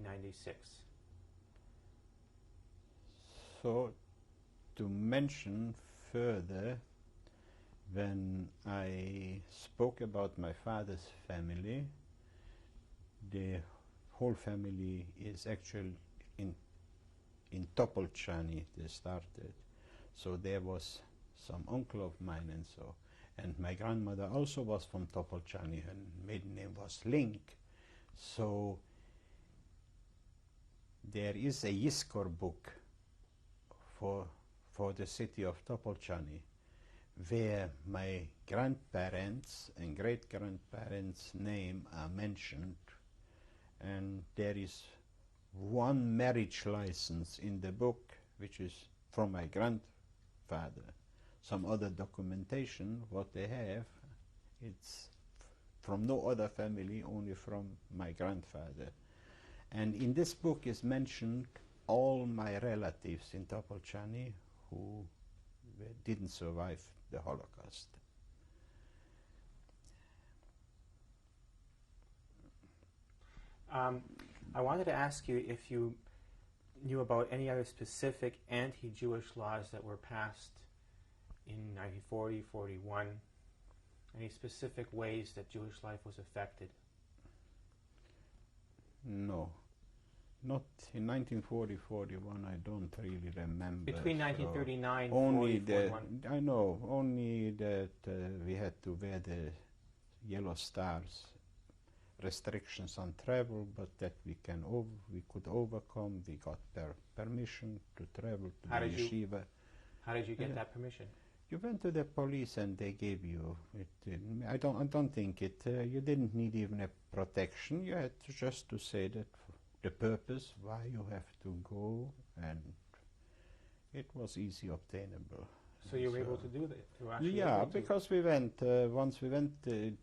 1996. So, to mention further, when I spoke about my father's family, the whole family is actually in Topolchany they started. So there was some uncle of mine and so. And my grandmother also was from Topolchany. Her maiden name was Link. So there is a Yiskor book for the city of Topolchany, where my grandparents and great-grandparents' name are mentioned, and there is one marriage license in the book, which is from my grandfather. Some other documentation, what they have, it's from no other family, only from my grandfather. And in this book is mentioned all my relatives in Topolchany who didn't survive the Holocaust. I wanted to ask you if you knew about any other specific anti-Jewish laws that were passed in 1940, 41, any specific ways that Jewish life was affected? No. Not in 1940, 41, I don't really remember. Between 1939 and only 41? I know, only that we had to wear the yellow stars, restrictions on travel, but that we could overcome. We got permission to travel to the yeshiva. How did you get that permission? You went to the police and they gave you it. I don't think it. You didn't need even a protection. You had just to say that the purpose why you have to go, and it was easy obtainable. So you were able to do that? Yeah, because we went, once we went to,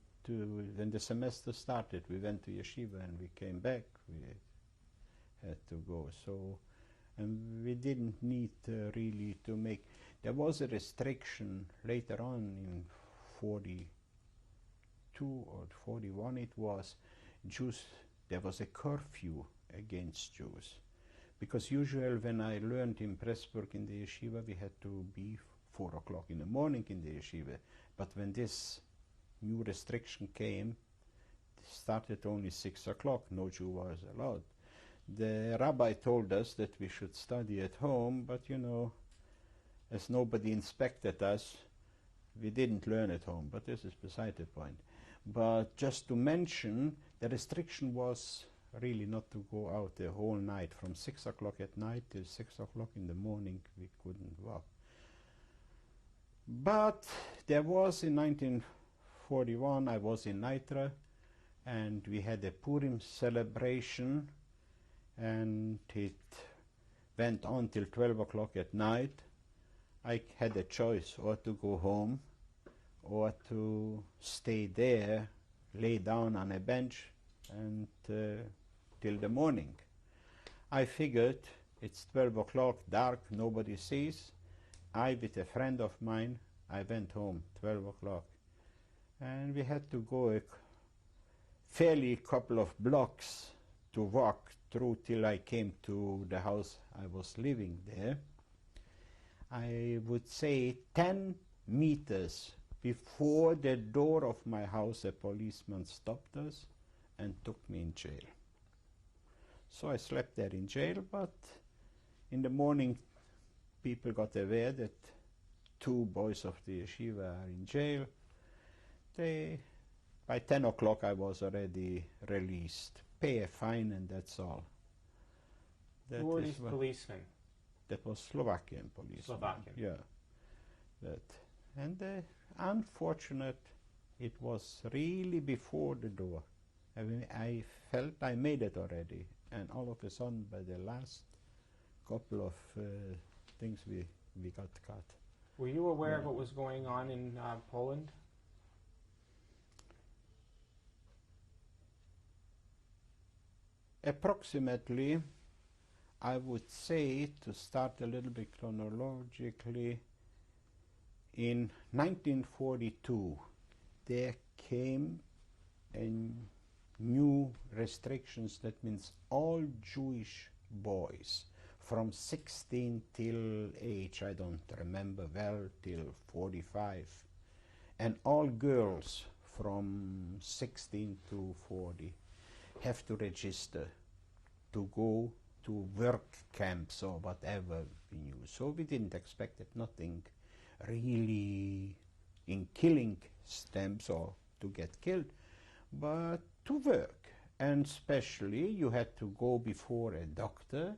when the semester started, we went to yeshiva and we came back, we had to go. So, and we didn't need really to make, there was a restriction later on in 42 or 41 it was, Jews, there was a curfew against Jews. Because usually when I learned in Pressburg in the yeshiva, we had to be 4 o'clock in the morning in the yeshiva. But when this new restriction came, it started only 6 o'clock, no Jew was allowed. The rabbi told us that we should study at home, but you know, as nobody inspected us, we didn't learn at home, but this is beside the point. But just to mention, the restriction was really not to go out the whole night. From 6 o'clock at night till 6 o'clock in the morning, we couldn't walk. But there was in 1941, I was in Nitra, and we had a Purim celebration, and it went on till 12 o'clock at night. I had a choice, or to go home, or to stay there, lay down on a bench, and till the morning. I figured it's 12 o'clock, dark, nobody sees. I, with a friend of mine, I went home 12 o'clock. And we had to go a fairly couple of blocks to walk through till I came to the house I was living there. I would say 10 meters before the door of my house, a policeman stopped us and took me in jail. So I slept there in jail, but in the morning people got aware that 2 boys of the yeshiva are in jail. By 10 o'clock I was already released. Pay a fine and that's all. Who were these policemen? That was Slovakian policemen. Slovakian. Yeah. And unfortunate, it was really before the door. I mean, I felt I made it already, and all of a sudden, by the last couple of things, we got cut. Were you aware of what was going on in Poland? Approximately, I would say, to start a little bit chronologically, in 1942, there came a new restrictions. That means all Jewish boys from 16 till age, I don't remember well, till 45, and all girls from 16 to 40 have to register to go to work camps or whatever we knew. So we didn't expect that nothing really in killing stamps or to get killed, but to work. And especially you had to go before a doctor,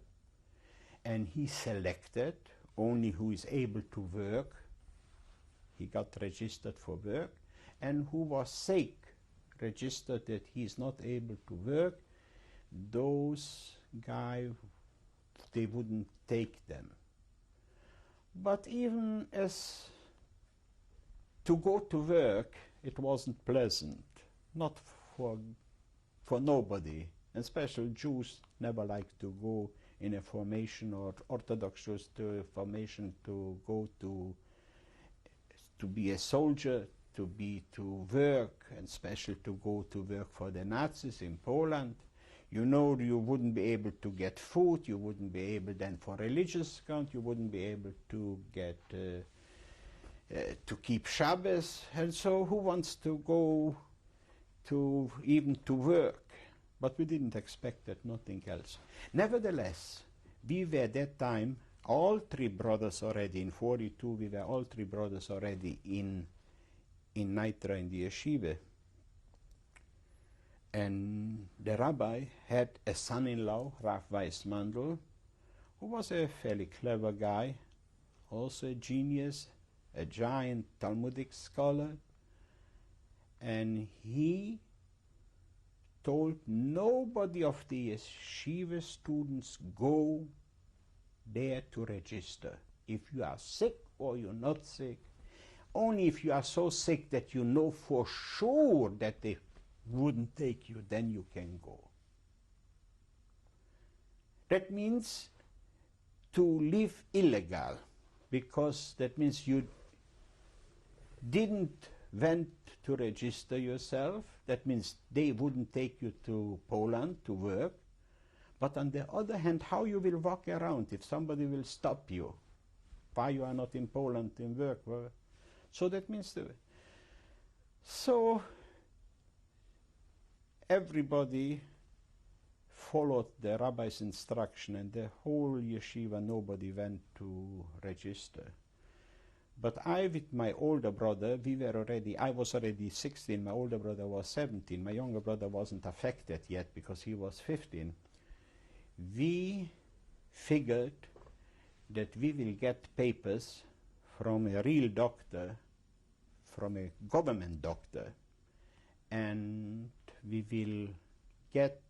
and he selected only who is able to work. He got registered for work, and who was sick, registered that he is not able to work. Those guys, they wouldn't take them. But even as to go to work, it wasn't pleasant, not for nobody. And special Jews never liked to go in a formation, or Orthodox Jews to a formation to go to be a soldier, to work, and especially to go to work for the Nazis in Poland. You know, you wouldn't be able to get food, you wouldn't be able then for religious account, you wouldn't be able to get to keep Shabbos, and so who wants to go to even to work? But we didn't expect that, nothing else. Nevertheless, we were at that time all three brothers already in 42. We were all three brothers already in Nitra in the yeshiva. And the rabbi had a son-in-law, Rav Weissmandl, who was a fairly clever guy, also a genius, a giant Talmudic scholar, and he told nobody of the yeshiva students go there to register. If you are sick or you're not sick, only if you are so sick that you know for sure that they wouldn't take you, then you can go. That means to live illegal, because that means you didn't went to register yourself. That means they wouldn't take you to Poland to work. But on the other hand, how you will walk around if somebody will stop you? Why you are not in Poland in work? Well, so that means so everybody followed the rabbi's instruction, and the whole yeshiva, nobody went to register. But I, with my older brother, I was already 16, my older brother was 17, my younger brother wasn't affected yet because he was 15. We figured that we will get papers from a real doctor, from a government doctor, and we will get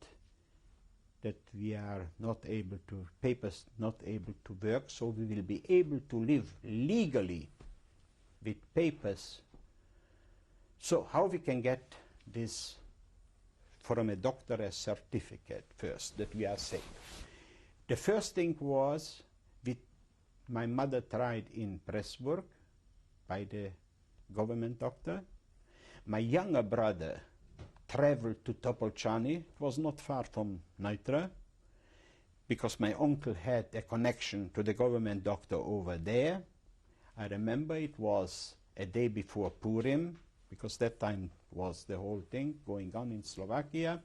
that we are not able to, papers not able to work, so we will be able to live legally with papers. So how we can get this from a doctor a certificate first that we are safe? The first thing was, my mother tried in Pressburg by the government doctor. My younger brother traveled to Topolchany. It was not far from Nitra, because my uncle had a connection to the government doctor over there. I remember it was a day before Purim, because that time was the whole thing going on in Slovakia.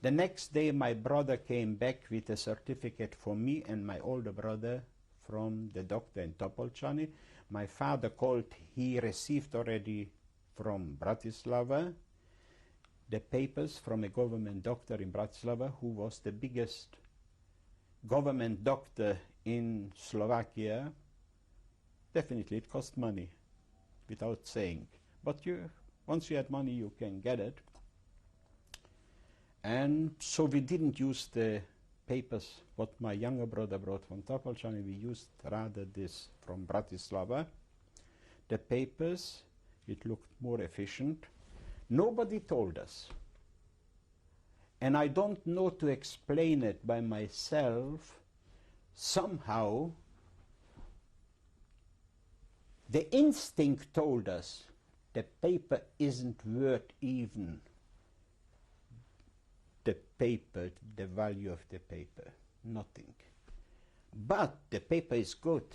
The next day my brother came back with a certificate for me and my older brother from the doctor in Topolchany. My father called, he received already from Bratislava the papers from a government doctor in Bratislava, who was the biggest government doctor in Slovakia. Definitely it cost money, without saying. But once you had money, you can get it. And so we didn't use the papers what my younger brother brought from Topolchany. We used rather this from Bratislava. The papers, it looked more efficient. Nobody told us. And I don't know to explain it by myself. Somehow, the instinct told us the paper isn't worth even paper, the value of the paper, nothing. But the paper is good.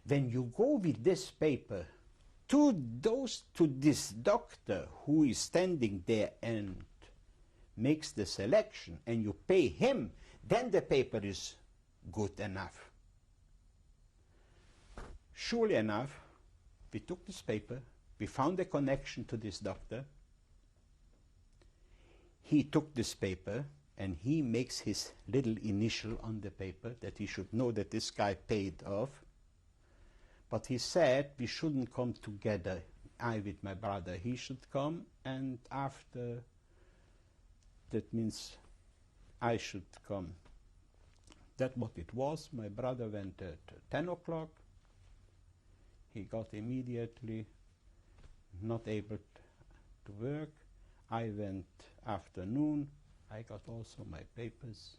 When you go with this paper to this doctor who is standing there and makes the selection, and you pay him, then the paper is good enough. Surely enough, we took this paper, we found a connection to this doctor. He took this paper and he makes his little initial on the paper that he should know that this guy paid off. But he said we shouldn't come together, I with my brother. He should come, and after, that means I should come. That's what it was. My brother went at 10 o'clock. He got immediately not able to work. I went afternoon. I got also my papers,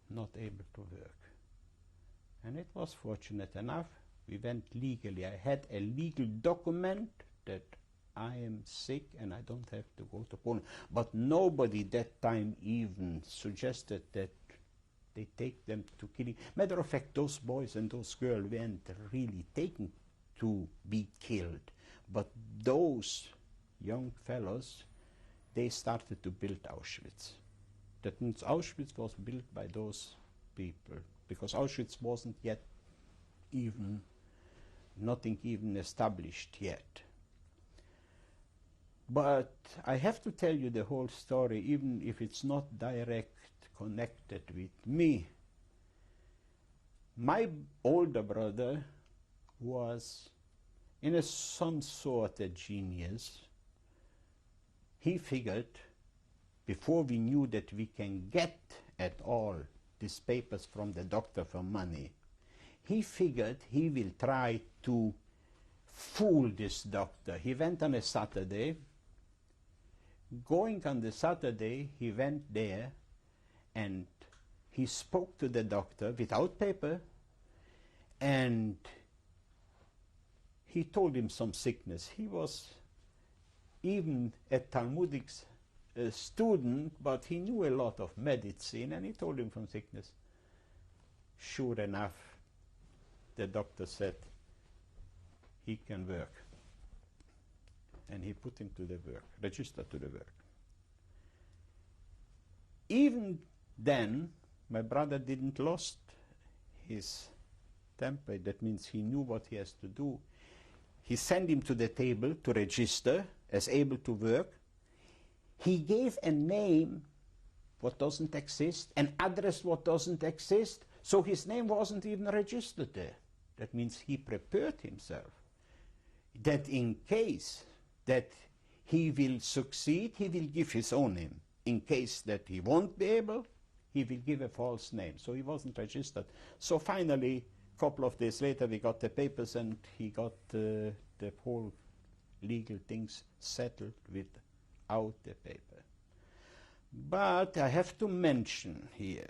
not able to work. And it was fortunate enough. We went legally. I had a legal document that I am sick and I don't have to go to Poland. But nobody that time even suggested that they take them to killing. Matter of fact, those boys and those girls weren't really taken to be killed. But those young fellows, they started to build Auschwitz. That means Auschwitz was built by those people, because Auschwitz wasn't yet even, nothing even established yet. But I have to tell you the whole story, even if it's not direct connected with me. My older brother was in some sort a genius. He figured, before we knew that we can get at all these papers from the doctor for money, he figured he will try to fool this doctor. He went on a Saturday. Going on the Saturday, he went there and he spoke to the doctor without paper, and he told him some sickness. He was even a Talmudic student, but he knew a lot of medicine, and he told him from sickness. Sure enough, the doctor said he can work. And he put him to the work, registered to the work. Even then, my brother didn't lost his temper. That means he knew what he has to do. He sent him to the table to register as able to work. He gave a name what doesn't exist, an address what doesn't exist, so his name wasn't even registered there. That means he prepared himself that in case that he will succeed, he will give his own name. In case that he won't be able, he will give a false name. So he wasn't registered. So finally, a couple of days later, we got the papers and he got the whole legal things settled without the paper. But I have to mention here,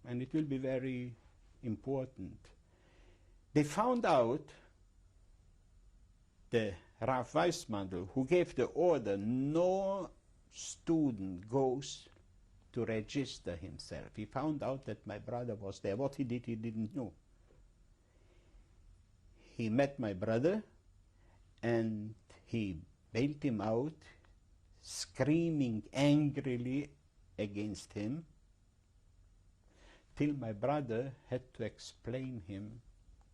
and it will be very important, they found out the Rav Weissmandl, who gave the order, no student goes to register himself. He found out that my brother was there. What he did, he didn't know. He met my brother and he bailed him out, screaming angrily against him, till my brother had to explain him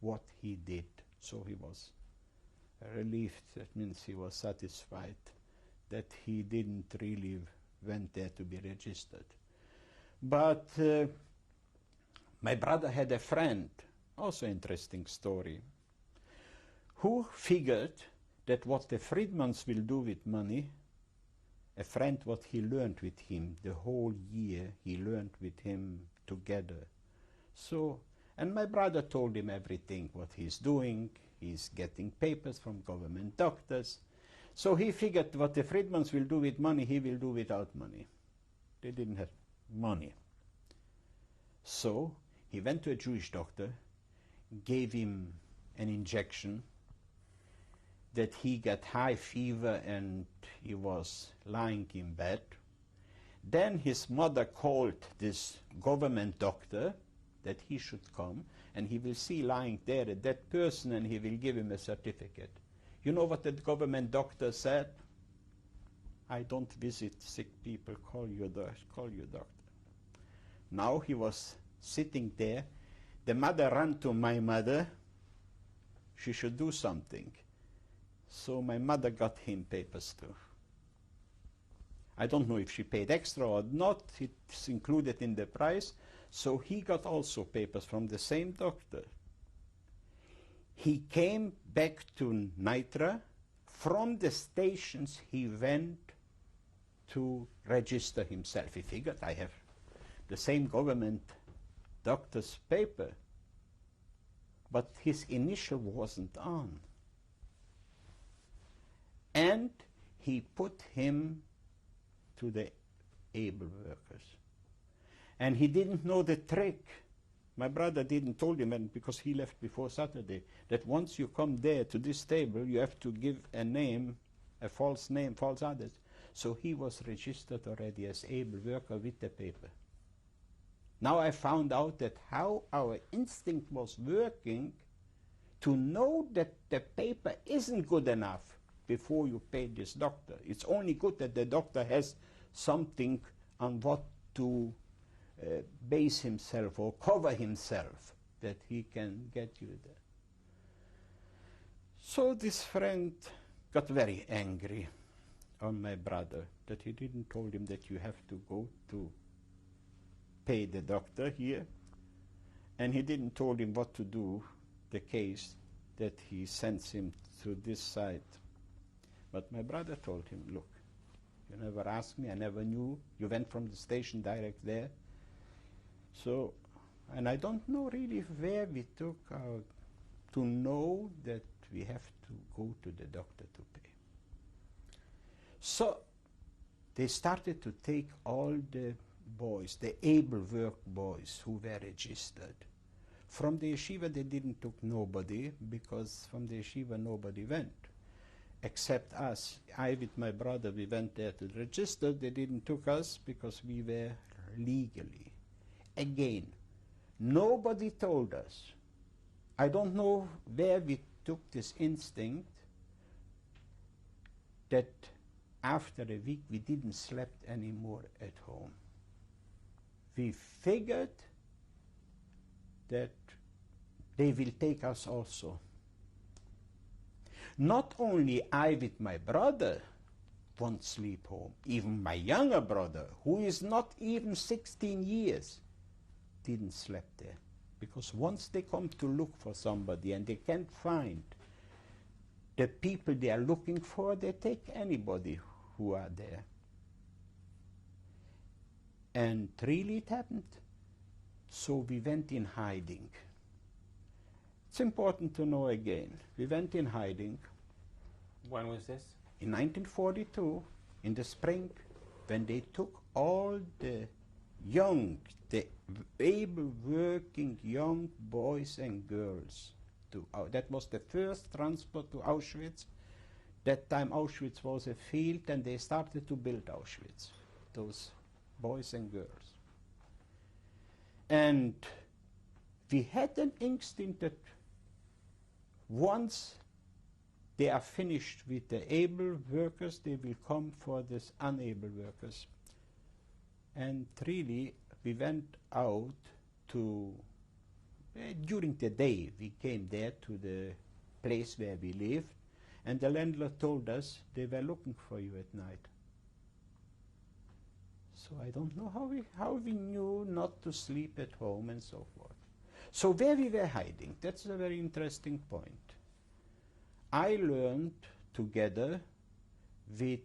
what he did. So he was relieved. That means he was satisfied that he didn't really went there to be registered. But my brother had a friend, also interesting story, who figured that what the Friedmans will do with money, a friend what he learned with him the whole year, he learned with him together. So, and my brother told him everything what he's doing. He's getting papers from government doctors. So he figured what the Friedmans will do with money, he will do without money. They didn't have money. So he went to a Jewish doctor, gave him an injection, that he got high fever and he was lying in bed. Then his mother called this government doctor that he should come, and he will see lying there a dead person, and he will give him a certificate. You know what that government doctor said? I don't visit sick people, call your doctor. Now he was sitting there. The mother ran to my mother. She should do something. So my mother got him papers too. I don't know if she paid extra or not. It's included in the price. So he got also papers from the same doctor. He came back to Nitra. From the stations he went to register himself. He figured, I have the same government doctor's paper. But his initial wasn't on. And he put him to the able workers. And he didn't know the trick. My brother didn't told him, and because he left before Saturday, that once you come there to this table, you have to give a name, a false name, false address. So he was registered already as able worker with the paper. Now I found out that how our instinct was working to know that the paper isn't good enough before you pay this doctor. It's only good that the doctor has something on what to base himself or cover himself, that he can get you there. So this friend got very angry on my brother that he didn't told him that you have to go to pay the doctor here, and he didn't told him what to do the case that he sends him to this side. But my brother told him, look, you never asked me, I never knew, you went from the station direct there. So, and I don't know really where we took to know that we have to go to the doctor to pay. So they started to take all the boys, the able work boys who were registered. From the yeshiva they didn't took nobody, because from the yeshiva nobody went. Except us. I with my brother, we went there to register. They didn't took us because we were legally. Again, nobody told us. I don't know where we took this instinct that after a week we didn't sleep anymore at home. We figured that they will take us also. Not only I with my brother won't sleep home, even my younger brother, who is not even 16 years, didn't sleep there. Because once they come to look for somebody and they can't find the people they are looking for, they take anybody who are there. And really it happened. So we went in hiding. It's important to know again. We went in hiding. When was this? In 1942, in the spring, when they took all the young, the able working young boys and girls to, that was the first transport to Auschwitz. That time Auschwitz was a field, and they started to build Auschwitz, those boys and girls. And we had an instinct that once they are finished with the able workers, they will come for this unable workers. And really, we went out to, during the day, we came there to the place where we lived, and the landlord told us they were looking for you at night. So I don't know how we knew not to sleep at home and so forth. So where we were hiding, that's a very interesting point. I learned together with,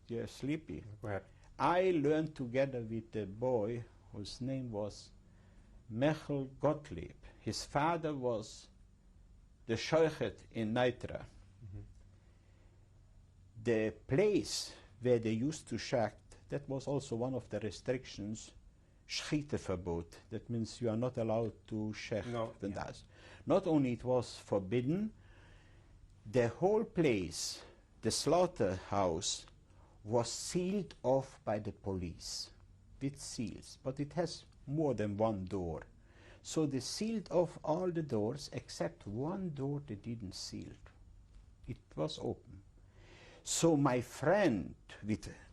you're sleepy. Go ahead. I learned together with a boy whose name was Mechel Gottlieb. His father was the Shoichet in Nitra. Mm-hmm. The place where they used to shack, that was also one of the restrictions, Schieteverbot. That means you are not allowed to shack with us. Not only it was forbidden, the whole place, the slaughterhouse, was sealed off by the police with seals, but it has more than one door. So they sealed off all the doors except one door they didn't seal. It was open. So my friend,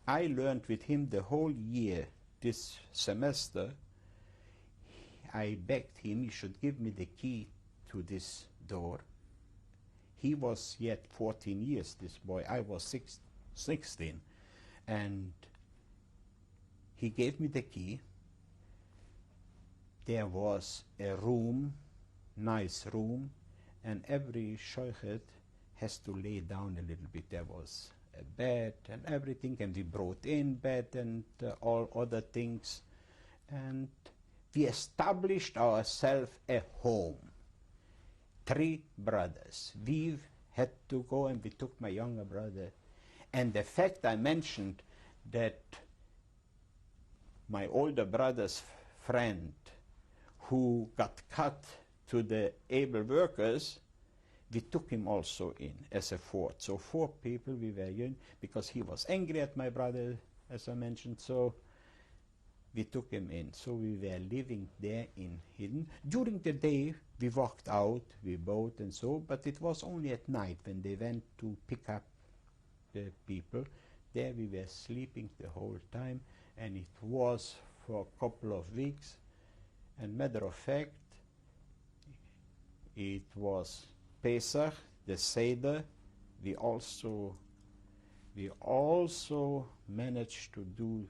I learned with him the whole year, this semester, I begged him he should give me the key to this door. He was yet 14 years, this boy. I was 16. And he gave me the key. There was a room, nice room, and every shochet has to lay down a little bit. There was a bed and everything, and we brought in bed and all other things. And we established ourselves a home. 3 brothers. We had to go, and we took my younger brother. And the fact I mentioned that my older brother's friend who got cut to the able workers, we took him also in as a 4th. So 4 people we were in, because he was angry at my brother, as I mentioned, so we took him in. So we were living there in hidden. During the day we walked out, we both and so, but it was only at night when they went to pick up the people. There we were sleeping the whole time, and it was for a couple of weeks. And matter of fact, it was Pesach, the Seder. We also managed to do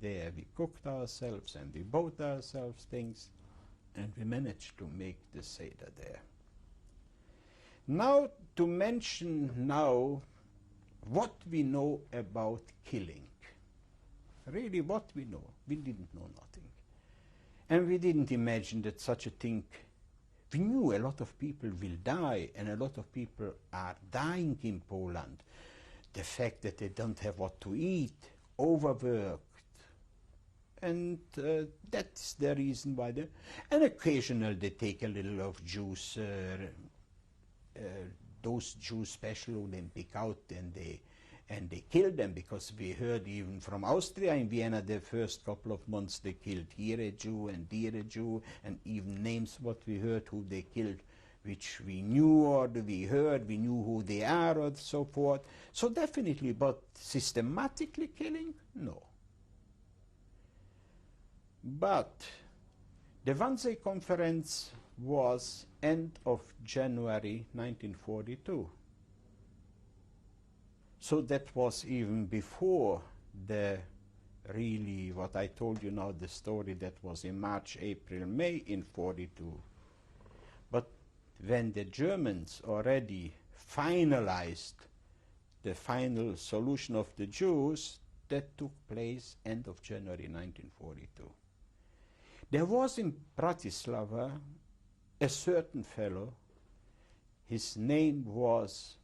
there. We cooked ourselves and we bought ourselves things, and we managed to make the Seder there. Now to mention now what we know about killing. Really what we know. We didn't know nothing. And we didn't imagine that such a thing. We knew a lot of people will die, and a lot of people are dying in Poland. The fact that they don't have what to eat, overworked, and that's the reason why they... And occasionally they take a little of juice, those Jews special Olympic out, and they kill them, because we heard even from Austria in Vienna the first couple of months they killed here a Jew and there a Jew, and even names what we heard who they killed, which we knew or we heard, we knew who they are or so forth. So definitely, but systematically killing, no. But the Wannsee Conference was end of January 1942. So that was even before the really, what I told you now, the story that was in March, April, May in 42. But when the Germans already finalized the final solution of the Jews, that took place end of January 1942. There was in Bratislava a certain fellow, his name was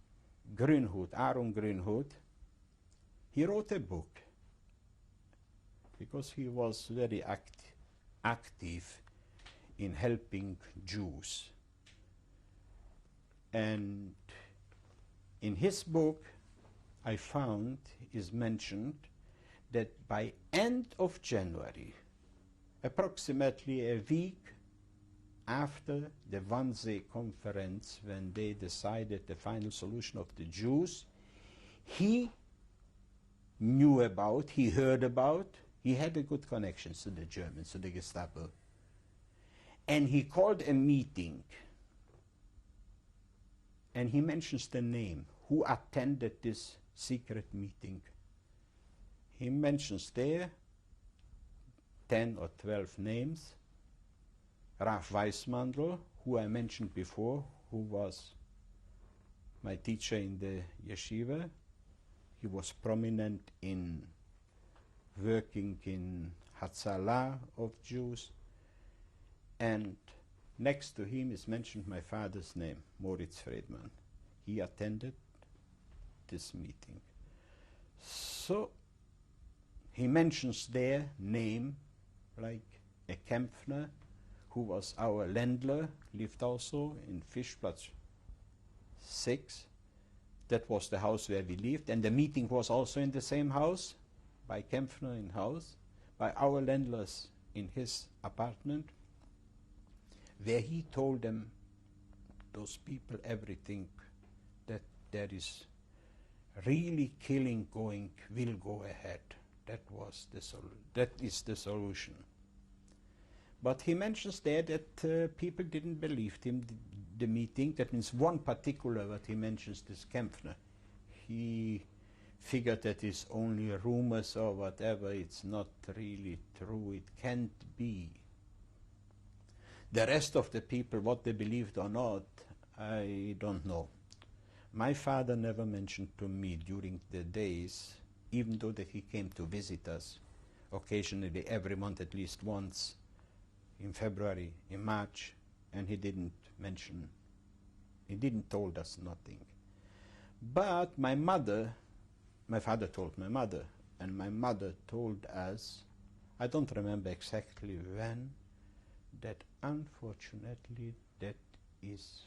Grünhut, Aaron Grünhut. He wrote a book because he was very active in helping Jews. And in his book, I found, is mentioned that by end of January, approximately a week after the Wannsee Conference, when they decided the final solution of the Jews, he knew about, he heard about, he had a good connections to the Germans, to the Gestapo. And he called a meeting, and he mentions the name, who attended this secret meeting. He mentions there 10 or 12 names. Rav Weissmandl, who I mentioned before, who was my teacher in the yeshiva. He was prominent in working in Hatzalah of Jews. And next to him is mentioned my father's name, Moritz Friedman. He attended this meeting. So he mentions their name, like a Kämpfner, who was our Ländler, lived also in Fischplatz 6. That was the house where we lived, and the meeting was also in the same house, by Kempfner in house, by our landlords in his apartment, where he told them, those people, everything, that there is really killing will go ahead. That is the solution. But he mentions there that people didn't believe him, the meeting. That means one particular, what he mentions, this Kempfner. He figured that it's only rumors or whatever, it's not really true, it can't be. The rest of the people, what they believed or not, I don't know. My father never mentioned to me during the days, even though that he came to visit us occasionally, every month at least once, in February, in March, and he didn't told us nothing. But my father told my mother, and my mother told us, I don't remember exactly when, that unfortunately that is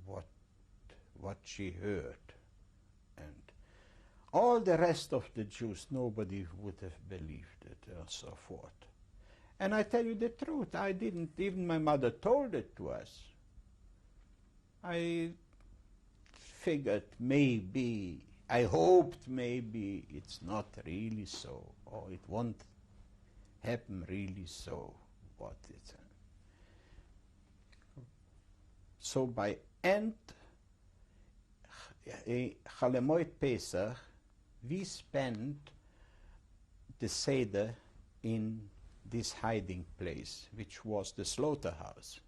what she heard. And all the rest of the Jews, nobody would have believed it, and so forth. And I tell you the truth, I didn't, even my mother told it to us. I figured maybe, I hoped maybe it's not really so, or it won't happen really so. What it's so by end Chalamoid Pesach, we spent the Seder in this hiding place, which was the slaughterhouse.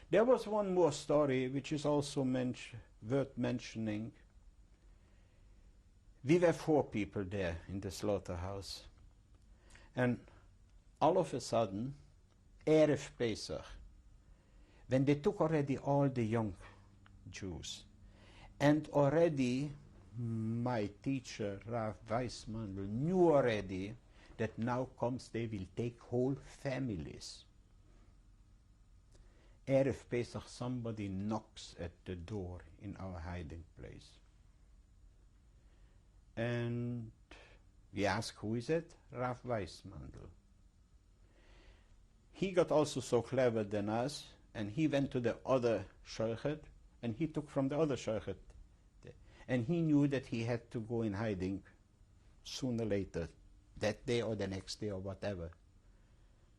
There was one more story which is also worth mentioning. We were 4 people there in the slaughterhouse, and all of a sudden, Erev Pesach, when they took already all the young Jews, and already my teacher, Rav Weissman, knew already that now comes they will take whole families. Erev Pesach, somebody knocks at the door in our hiding place. And we ask, who is it? Rav Weissman. He got also so clever than us, and he went to the other shochet, and he took from the other shochet. And he knew that he had to go in hiding sooner or later, that day or the next day or whatever.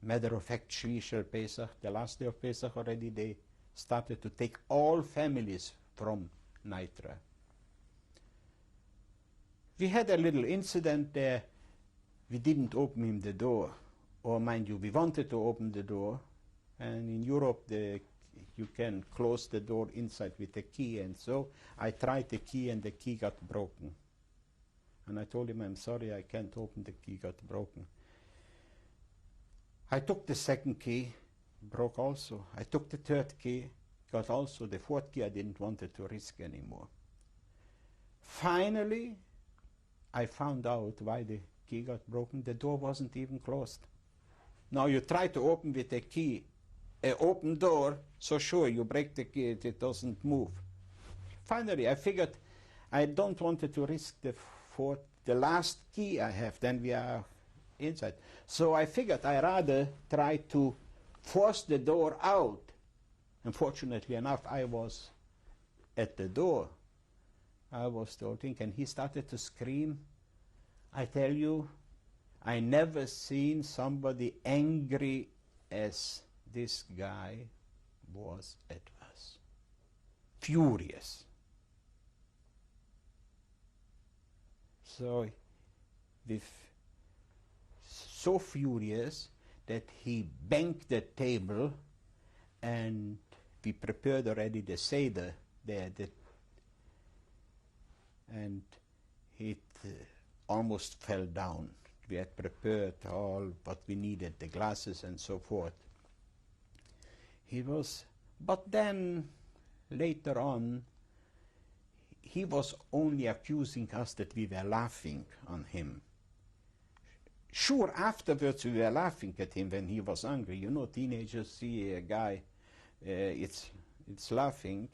Matter of fact, Shvi Pesach, the last day of Pesach already, they started to take all families from Nitra. We had a little incident there. We didn't open him the door. Or mind you, we wanted to open the door, and in Europe you can close the door inside with a key, and so I tried the key and the key got broken. And I told him, I'm sorry, I can't open, the key got broken. I took the second key, broke also. I took the third key, got also. The fourth key I didn't want it to risk anymore. Finally, I found out why the key got broken. The door wasn't even closed. Now you try to open with a key, an open door, so sure, you break the key, it doesn't move. Finally, I figured I don't want to risk the last key I have, then we are inside. So I figured I'd rather try to force the door out. Unfortunately enough, I was at the door. I was talking, and he started to scream. I tell you, I never seen somebody angry as this guy was at us. Furious. So, so furious that he banged the table, and we prepared already the Seder there, and it almost fell down. We had prepared all what we needed, the glasses and so forth. But then later on, he was only accusing us that we were laughing on him. Sure, afterwards we were laughing at him when he was angry. You know, teenagers see a guy, it's laughing.